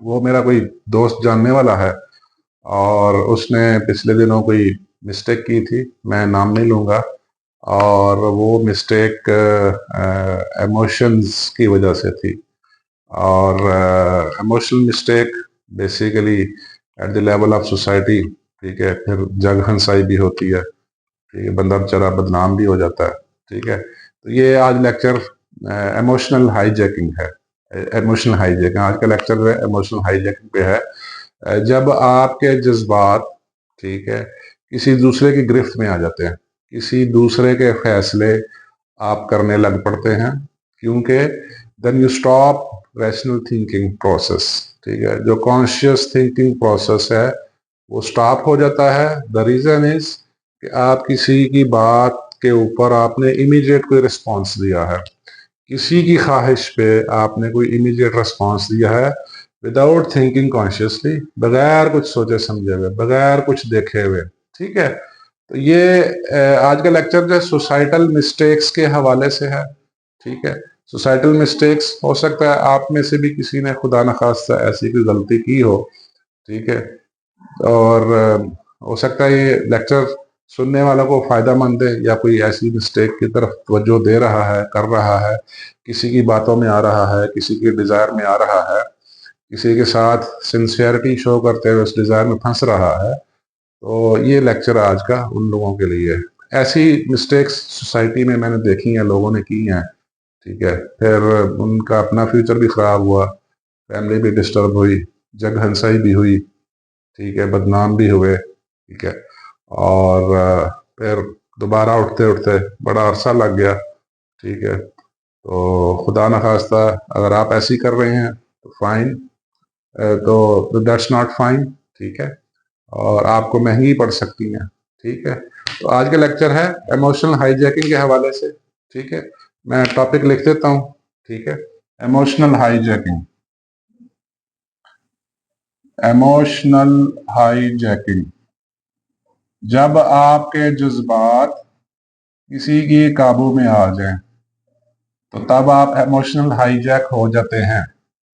वो मेरा कोई दोस्त जानने वाला है और उसने पिछले दिनों कोई मिस्टेक की थी, मैं नाम नहीं लूँगा। और वो मिस्टेक इमोशंस की वजह से थी। और emotional mistake basically at the level of society, ठीक है, फिर जग हंसाई भी होती है, ठीक है, बंदा बेचारा बदनाम भी हो जाता है। ठीक है, तो ये आज लेक्चर इमोशनल हाईजैकिंग है। इमोशनल हाईजैकिंग आज का लेक्चर जो है इमोशनल हाईजैकिंग पे है। जब आपके जज्बात, ठीक है, किसी दूसरे की गिरफ्त में आ जाते हैं, किसी दूसरे के फैसले आप करने लग पड़ते हैं, क्योंकि then you stop rational thinking process. ठीक है, जो कॉन्शियस थिंकिंग प्रोसेस है वो स्टॉप हो जाता है। द रीजन इज कि आप किसी की बात के ऊपर आपने इमीडिएट कोई रिस्पॉन्स दिया है, किसी की ख्वाहिश पे आपने कोई इमीडिएट रिस्पॉन्स दिया है विदाउट थिंकिंग कॉन्शियसली, बगैर कुछ सोचे समझे हुए, बगैर कुछ देखे हुए। ठीक है, तो ये आज का लेक्चर जो है सोसाइटल मिस्टेक्स के हवाले से है। ठीक है, सोसाइटल मिस्टेक्स हो सकता है आप में से भी किसी ने खुदा न खास्ता ऐसी कोई गलती की हो। ठीक है, और हो सकता है ये लेक्चर सुनने वालों को फायदा मंद है, या कोई ऐसी मिस्टेक की तरफ तवज्जो दे रहा है, कर रहा है, किसी की बातों में आ रहा है, किसी की डिजायर में आ रहा है, किसी के साथ सिंसियरिटी शो करते हुए उस डिजायर में फंस रहा है, तो ये लेक्चर आज का उन लोगों के लिए है। ऐसी मिस्टेक्स सोसाइटी में मैंने देखी हैं, लोगों ने की हैं। ठीक है, फिर उनका अपना फ्यूचर भी खराब हुआ, फैमिली भी डिस्टर्ब हुई, जग हंसाई भी हुई, ठीक है, बदनाम भी हुए। ठीक है, और फिर दोबारा उठते उठते बड़ा अरसा लग गया। ठीक है, तो खुदा न खास्ता अगर आप ऐसी कर रहे हैं तो फाइन, तो दैट्स नॉट फाइन। ठीक है, और आपको महंगी पड़ सकती हैं। ठीक है, तो आज का लेक्चर है इमोशनल हाईजैकिंग के हवाले से। ठीक है, मैं टॉपिक लिख देता हूँ। ठीक है, इमोशनल हाईजैकिंग। इमोशनल हाईजैकिंग, जब आपके जज्बात किसी के काबू में आ जाएं तो तब आप इमोशनल हाईजैक हो जाते हैं।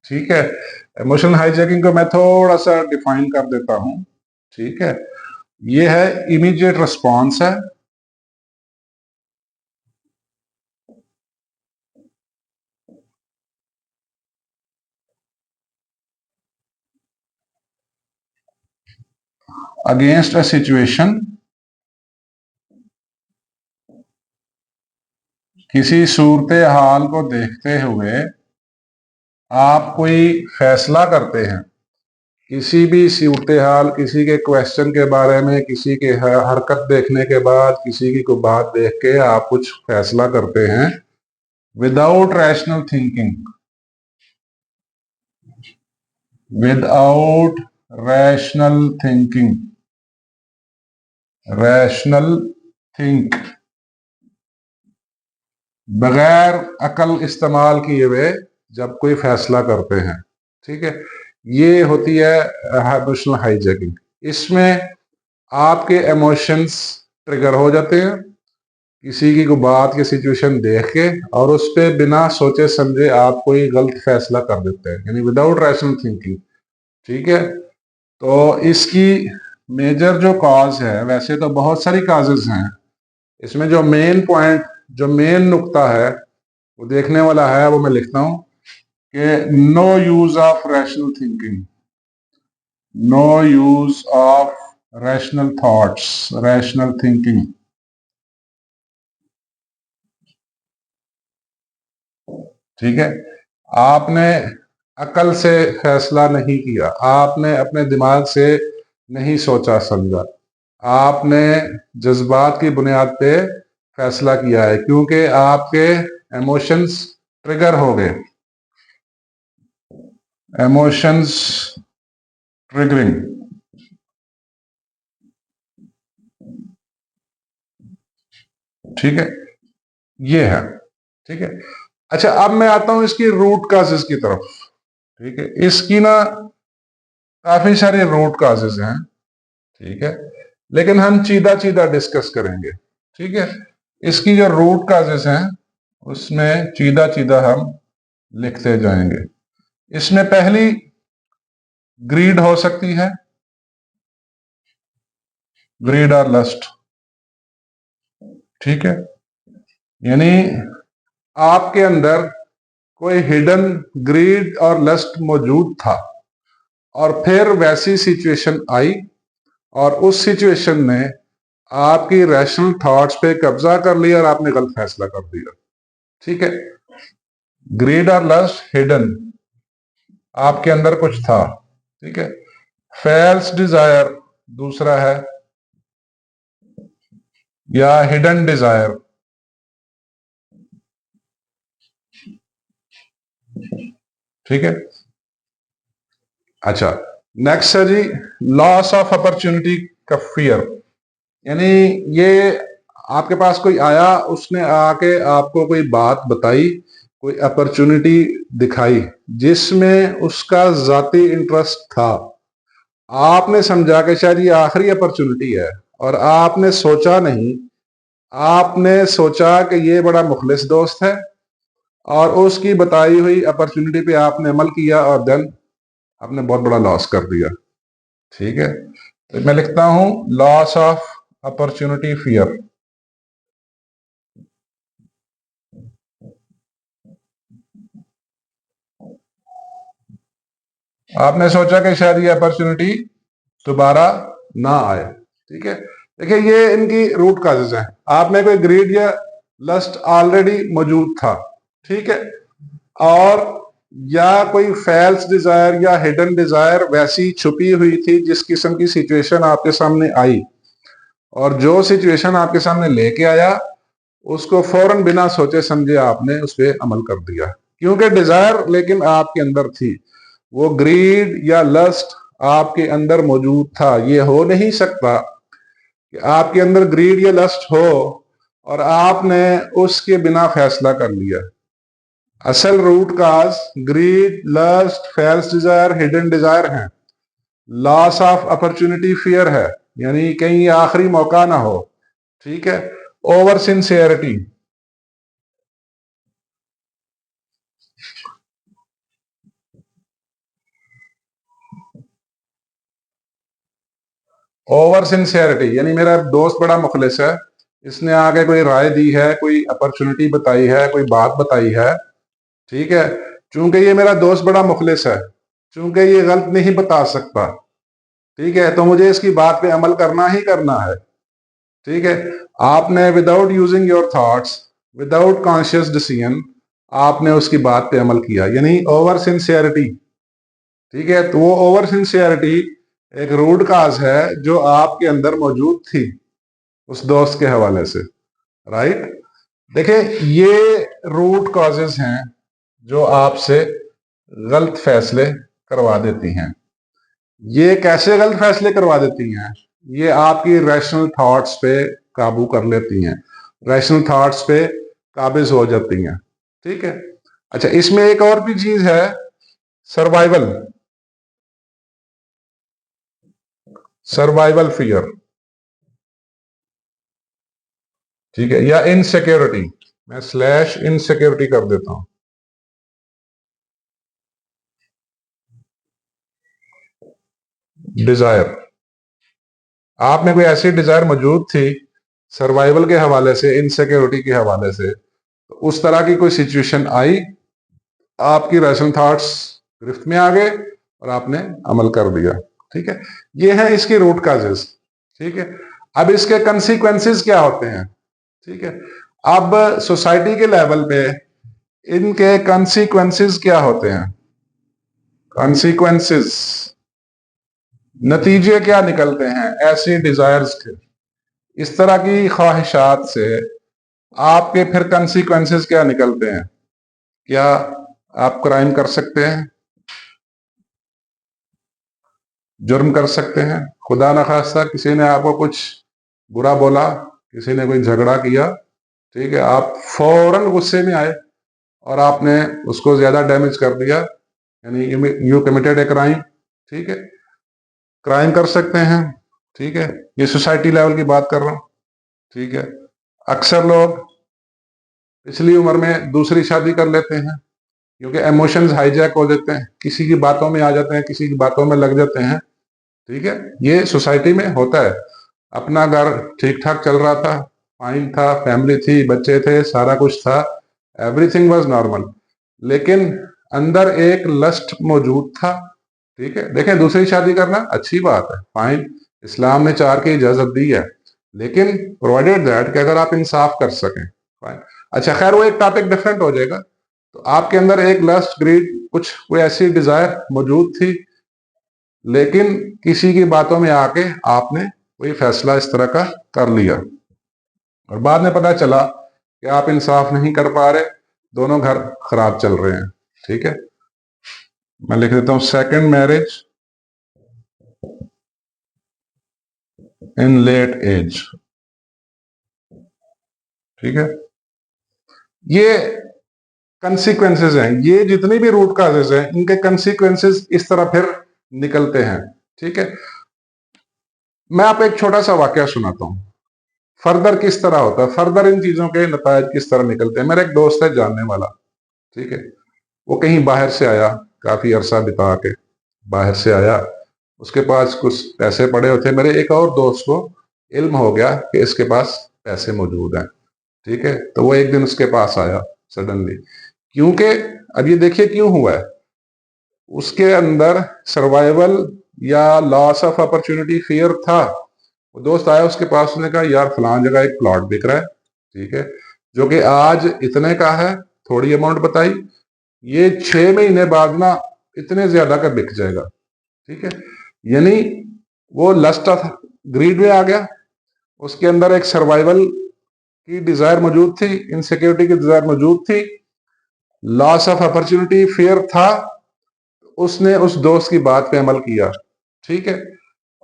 ठीक है, इमोशनल हाईजैकिंग को मैं थोड़ा सा डिफाइन कर देता हूं। ठीक है, ये है इमीडिएट रिस्पॉन्स है अगेंस्ट अ सिचुएशन, किसी सूरत हाल को देखते हुए आप कोई फैसला करते हैं। किसी भी सूरत हाल, किसी के क्वेश्चन के बारे में, किसी के हरकत देखने के बाद, किसी की कोई बात देख के आप कुछ फैसला करते हैं without rational thinking, without rational thinking, rational think, बगैर अकल इस्तेमाल किए हुए जब कोई फैसला करते हैं। ठीक है, ये होती है इमोशनल हाईजैकिंग। इसमें आपके इमोशंस ट्रिगर हो जाते हैं किसी की को बात की सिचुएशन देख के, और उस पर बिना सोचे समझे आप कोई गलत फैसला कर देते हैं, यानी विदाउट रैशनल थिंकिंग। ठीक है, तो इसकी मेजर जो कॉज है, वैसे तो बहुत सारी काजेज हैं, इसमें जो मेन पॉइंट, जो मेन नुक्ता है वो देखने वाला है, वो मैं लिखता हूं कि no use of rational thinking, no use of rational thoughts, rational thinking. ठीक है, आपने अकल से फैसला नहीं किया, आपने अपने दिमाग से नहीं सोचा समझा, आपने जज्बात की बुनियाद पे फैसला किया है, क्योंकि आपके इमोशंस ट्रिगर हो गए, इमोशंस ट्रिगरिंग। ठीक है, ये है। ठीक है, अच्छा, अब मैं आता हूं इसकी रूट काजेस की तरफ। ठीक है, इसकी ना काफी सारे रूट काजेस हैं। ठीक है, लेकिन हम चीदा चीदा डिस्कस करेंगे। ठीक है, इसकी जो रूट काजेस हैं उसमें चीदा चीदा हम लिखते जाएंगे। इसमें पहली ग्रीड हो सकती है, ग्रीड और लस्ट, ठीक है। यानी आपके अंदर कोई हिडन ग्रीड और लस्ट मौजूद था और फिर वैसी सिचुएशन आई और उस सिचुएशन ने आपकी रैशनल थॉट्स पे कब्जा कर लिया और आपने गलत फैसला कर दिया, ठीक है। ग्रीड और लस्ट हिडन, आपके अंदर कुछ था, ठीक है। फेल्स डिजायर दूसरा है, या हिडन डिजायर, ठीक है। अच्छा, नेक्स्ट है जी लॉस ऑफ अपॉर्चुनिटी का फियर। यानी ये आपके पास कोई आया, उसने आके आपको कोई बात बताई, कोई अपॉर्चुनिटी दिखाई जिसमें उसका जाती इंटरेस्ट था। आपने समझा कि शायद ये आखिरी अपॉर्चुनिटी है और आपने सोचा नहीं, आपने सोचा कि ये बड़ा मुखलिस दोस्त है और उसकी बताई हुई अपॉर्चुनिटी पे आपने अमल किया और देन आपने बहुत बड़ा लॉस कर दिया, ठीक है। तो मैं लिखता हूं लॉस ऑफ अपॉर्चुनिटी फियर। आपने सोचा कि शायद ये अपॉर्चुनिटी दोबारा ना आए, ठीक है। देखिए ये इनकी रूट काजेज हैं। आप में कोई ग्रीड या लस्ट ऑलरेडी मौजूद था, ठीक है, और या कोई फैल्स डिजायर या हिडन डिजायर वैसी छुपी हुई थी जिस किस्म की सिचुएशन आपके सामने आई, और जो सिचुएशन आपके सामने लेके आया उसको फौरन बिना सोचे समझे आपने उस पर अमल कर दिया, क्योंकि डिजायर लेकिन आपके अंदर थी, वो ग्रीड या लस्ट आपके अंदर मौजूद था। ये हो नहीं सकता कि आपके अंदर ग्रीड या लस्ट हो और आपने उसके बिना फैसला कर लिया। असल root cause greed, lust, false desire, hidden desire हैं। लॉस ऑफ अपॉर्चुनिटी फियर है, यानी कहीं आखिरी मौका ना हो, ठीक है। ओवर सिंसियरिटी, ओवर सिंसियरिटी यानी मेरा दोस्त बड़ा मुखलिस है, इसने आगे कोई राय दी है, कोई अपॉर्चुनिटी बताई है, कोई बात बताई है, ठीक है। चूंकि ये मेरा दोस्त बड़ा मुखलिस है, चूंकि ये गलत नहीं बता सकता, ठीक है, तो मुझे इसकी बात पे अमल करना ही करना है, ठीक है। आपने without using your thoughts, without conscious decision आपने उसकी बात पे अमल किया, यानी ओवर सिंसियरिटी, ठीक है। तो वो ओवर सिंसियरिटी एक रूट काज है जो आपके अंदर मौजूद थी उस दोस्त के हवाले से, राइट। देखिए ये रूट कॉजेज हैं जो आपसे गलत फैसले करवा देती हैं। ये कैसे गलत फैसले करवा देती हैं? ये आपकी रैशनल थॉट्स पे काबू कर लेती हैं, रैशनल थॉट्स पे काबिज हो जाती हैं, ठीक है। अच्छा, इसमें एक और भी चीज है, सर्वाइवल, सर्वाइवल फियर, ठीक है, या इनसिक्योरिटी। मैं स्लैश इनसिक्योरिटी कर देता हूं। डिजायर, आप में कोई ऐसी डिजायर मौजूद थी सर्वाइवल के हवाले से, इनसिक्योरिटी के हवाले से, तो उस तरह की कोई सिचुएशन आई, आपकी रैशनल थॉट्स गिरफ्त में आ गए और आपने अमल कर दिया, ठीक है। ये है इसकी रूट काजेस, ठीक है। अब इसके कंसिक्वेंसेस क्या होते हैं, ठीक है। अब सोसाइटी के लेवल पे इनके कंसिक्वेंसेस क्या होते हैं? कंसिक्वेंसेस, नतीजे क्या निकलते हैं ऐसी डिजायर्स के, इस तरह की ख्वाहिशात से आपके फिर कंसिक्वेंसेस क्या निकलते हैं? क्या आप क्राइम कर सकते हैं, जुर्म कर सकते हैं, खुदा न खास्ता किसी ने आपको कुछ बुरा बोला, किसी ने कोई झगड़ा किया, ठीक है, आप फौरन गुस्से में आए और आपने उसको ज्यादा डैमेज कर दिया, यानी यू कमिटेड ए क्राइम, ठीक है, क्राइम कर सकते हैं, ठीक है। ये सोसाइटी लेवल की बात कर रहा हूं, ठीक है। अक्सर लोग पिछली उम्र में दूसरी शादी कर लेते हैं, क्योंकि इमोशंस हाईजैक हो जाते हैं, किसी की बातों में आ जाते हैं, किसी की बातों में लग जाते हैं। ठीक है, ये सोसाइटी में होता है। अपना घर ठीक ठाक चल रहा था, फाइन था, फैमिली थी, बच्चे थे, सारा कुछ था, एवरीथिंग वाज नॉर्मल, लेकिन अंदर एक लस्ट मौजूद था। ठीक है, देखें, दूसरी शादी करना अच्छी बात है, फाइन, इस्लाम ने 4 की इजाजत दी है, लेकिन प्रोवाइडेड दैट कि अगर आप इंसाफ कर सकें, फाइन। अच्छा, खैर वो एक टॉपिक डिफरेंट हो जाएगा। तो आपके अंदर एक लस्ट, ग्रीड, कुछ कोई ऐसी डिजायर मौजूद थी, लेकिन किसी की बातों में आके आपने कोई फैसला इस तरह का कर लिया, और बाद में पता चला कि आप इंसाफ नहीं कर पा रहे, दोनों घर खराब चल रहे हैं। ठीक है, मैं लिख देता हूं, second marriage in late age. ठीक है, ये कंसिक्वेंसेस हैं, ये जितनी भी रूट काजेज हैं, इनके कंसिक्वेंसेस इस तरह फिर निकलते हैं। ठीक है, मैं आपको एक छोटा सा वाकया सुनाता हूं, फर्दर किस तरह होता है, फर्दर इन चीजों के नतायज किस तरह निकलते हैं। मेरा एक दोस्त है जानने वाला, ठीक है, वो कहीं बाहर से आया, काफी अरसा बिता के बाहर से आया, उसके पास कुछ पैसे पड़े होते, मेरे एक और दोस्त को इल्म हो गया कि इसके पास पैसे मौजूद हैं। ठीक है, तो वो एक दिन उसके पास आया सडनली, क्योंकि अब ये देखिए क्यों हुआ है, उसके अंदर सर्वाइवल या लॉस ऑफ अपॉर्चुनिटी फियर था। वो दोस्त आया उसके पास, उसने कहा यार फलां जगह एक प्लॉट बिक रहा है, ठीक है, जो कि आज इतने का है, थोड़ी अमाउंट बताई, ये 6 महीने बाद ना इतने ज्यादा का बिक जाएगा। ठीक है, यानी वो लस्ट ऑफ ग्रीड में आ गया, उसके अंदर एक सर्वाइवल की डिजायर मौजूद थी, इनसिक्योरिटी की डिजायर मौजूद थी, लॉस ऑफ अपॉर्चुनिटी फियर था, उसने उस दोस्त की बात पे अमल किया। ठीक है,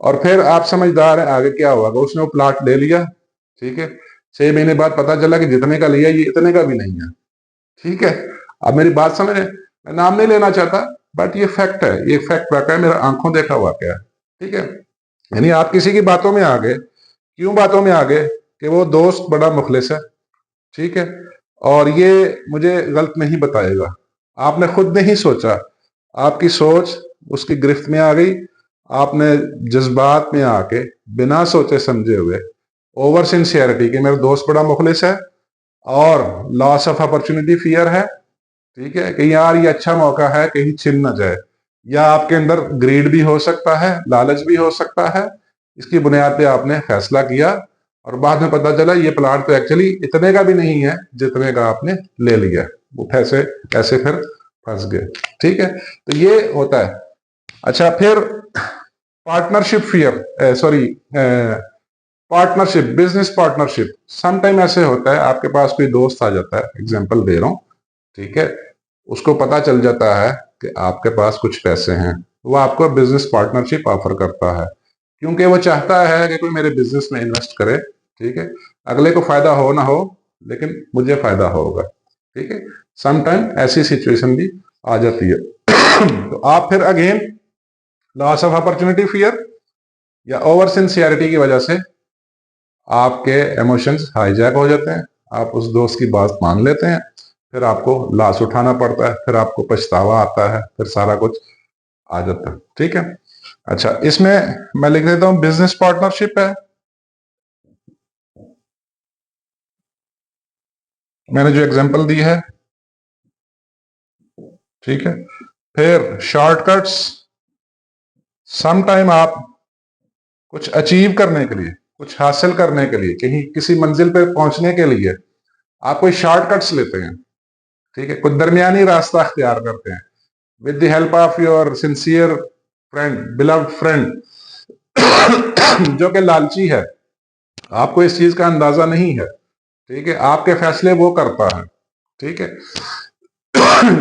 और फिर आप समझदार हैं, आगे क्या हुआ, उसने वो प्लाट ले लिया। ठीक है, 6 महीने बाद पता चला कि जितने का लिया ये इतने का भी नहीं है। ठीक है, अब मेरी बात समझ रहे हैं? मैं नाम नहीं लेना चाहता, बट ये फैक्ट है, ये फैक्ट वाकया है, मेरा आंखों देखा हुआ क्या है। ठीक है, यानी आप किसी की बातों में आ गए, क्यों बातों में आ गए, कि वो दोस्त बड़ा मुखलिस है, ठीक है, और ये मुझे गलत नहीं बताएगा, आपने खुद नहीं सोचा, आपकी सोच उसकी गिरफ्त में आ गई, आपने जज्बात में आके बिना सोचे समझे हुए ओवर सिंसियरिटी कि मेरा दोस्त बड़ा मुखलिस है, और लॉस ऑफ अपॉर्चुनिटी फियर है, ठीक है, कि यार ये अच्छा मौका है कहीं छिन ना जाए, या आपके अंदर ग्रीड भी हो सकता है, लालच भी हो सकता है, इसकी बुनियाद पे आपने फैसला किया, और बाद में पता चला ये प्लाट तो एक्चुअली इतने का भी नहीं है जितने का आपने ले लिया, वो पैसे ऐसे फिर फंस गए। ठीक है, तो ये होता है। अच्छा, फिर partnership fear, sorry, partnership, business partnership, some time ऐसे होता है, आपके पास कोई दोस्त आ जाता है, एग्जांपल दे रहा हूं, ठीक है, उसको पता चल जाता है कि आपके पास कुछ पैसे हैं, वो आपको बिजनेस पार्टनरशिप ऑफर करता है, क्योंकि वो चाहता है कि कोई मेरे बिजनेस में इन्वेस्ट करे। ठीक है, अगले को फायदा हो ना हो, लेकिन मुझे फायदा होगा। ठीक है, सम टाइम ऐसी सिचुएशन भी आ जाती है। तो आप फिर again loss of opportunity fear या ओवर सिंसियरिटी की वजह से आपके इमोशंस हाईजैक हो जाते हैं, आप उस दोस्त की बात मान लेते हैं, फिर आपको लॉस उठाना पड़ता है, फिर आपको पछतावा आता है, फिर सारा कुछ आ जाता है। ठीक है, अच्छा, इसमें मैं लिख देता हूं बिजनेस पार्टनरशिप है, मैंने जो एग्जांपल दी है। ठीक है, फिर शॉर्टकट्स, सम टाइम आप कुछ अचीव करने के लिए, कुछ हासिल करने के लिए, कहीं किसी मंजिल पे पहुंचने के लिए आप कोई शॉर्टकट्स लेते हैं। ठीक है, कुछ दरमियानी रास्ता अख्तियार करते हैं, with the help of your sincere friend, beloved friend, जो कि लालची है, आपको इस चीज का अंदाजा नहीं है। ठीक है, आपके फैसले वो करता है। ठीक है,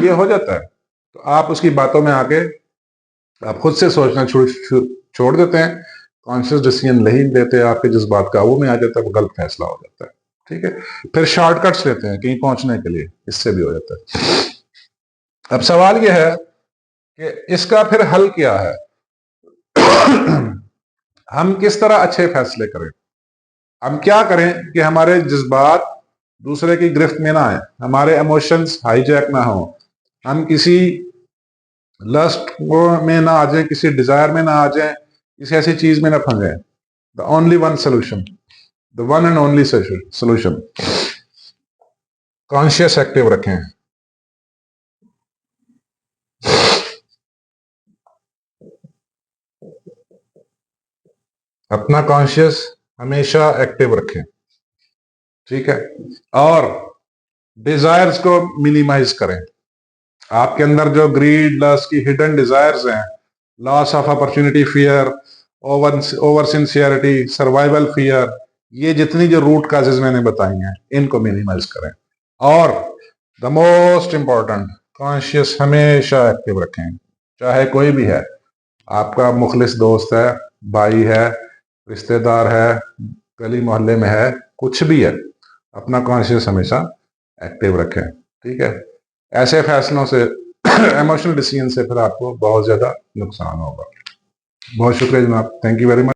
ये हो जाता है, तो आप उसकी बातों में आके आप खुद से सोचना छोड़ देते हैं, कॉन्शियस डिसीजन नहीं लेते, आपके जज्बात काबू में आ जाता है, वो गलत फैसला हो जाता है। ठीक है, फिर शॉर्टकट्स लेते हैं कहीं पहुंचने के लिए, इससे भी हो जाता है। अब सवाल यह है कि इसका फिर हल क्या है, हम किस तरह अच्छे फैसले करें, हम क्या करें कि हमारे जज्बात दूसरे की गिरफ्त में ना आए, हमारे इमोशंस हाईजैक ना हो, हम किसी लस्ट में ना आ जाए, किसी डिजायर में ना आ जाए, किसी ऐसी चीज में ना फंस जाए। The only one solution, the one and only solution, conscious active रखें। अपना कॉन्शियस हमेशा एक्टिव रखें, ठीक है। और डिजायर्स को मिनिमाइज करें। आपके अंदर जो ग्रीड, लस्ट की हिडन डिजायर्स हैं, loss of opportunity fear, over sincerity, survival fear, ये जितनी जो रूट काजेज मैंने बताई हैं, इनको मिनिमाइज करें। और द मोस्ट इंपॉर्टेंट, कॉन्शियस हमेशा एक्टिव रखें, चाहे कोई भी है, आपका मुखलिस दोस्त है, भाई है, रिश्तेदार है, गली मोहल्ले में है, कुछ भी है, अपना कॉन्शियस हमेशा एक्टिव रखें, ठीक है। ऐसे फैसलों से इमोशनल डिसीजन से फिर आपको बहुत ज्यादा नुकसान होगा। बहुत शुक्रिया जनाब, थैंक यू वेरी मच।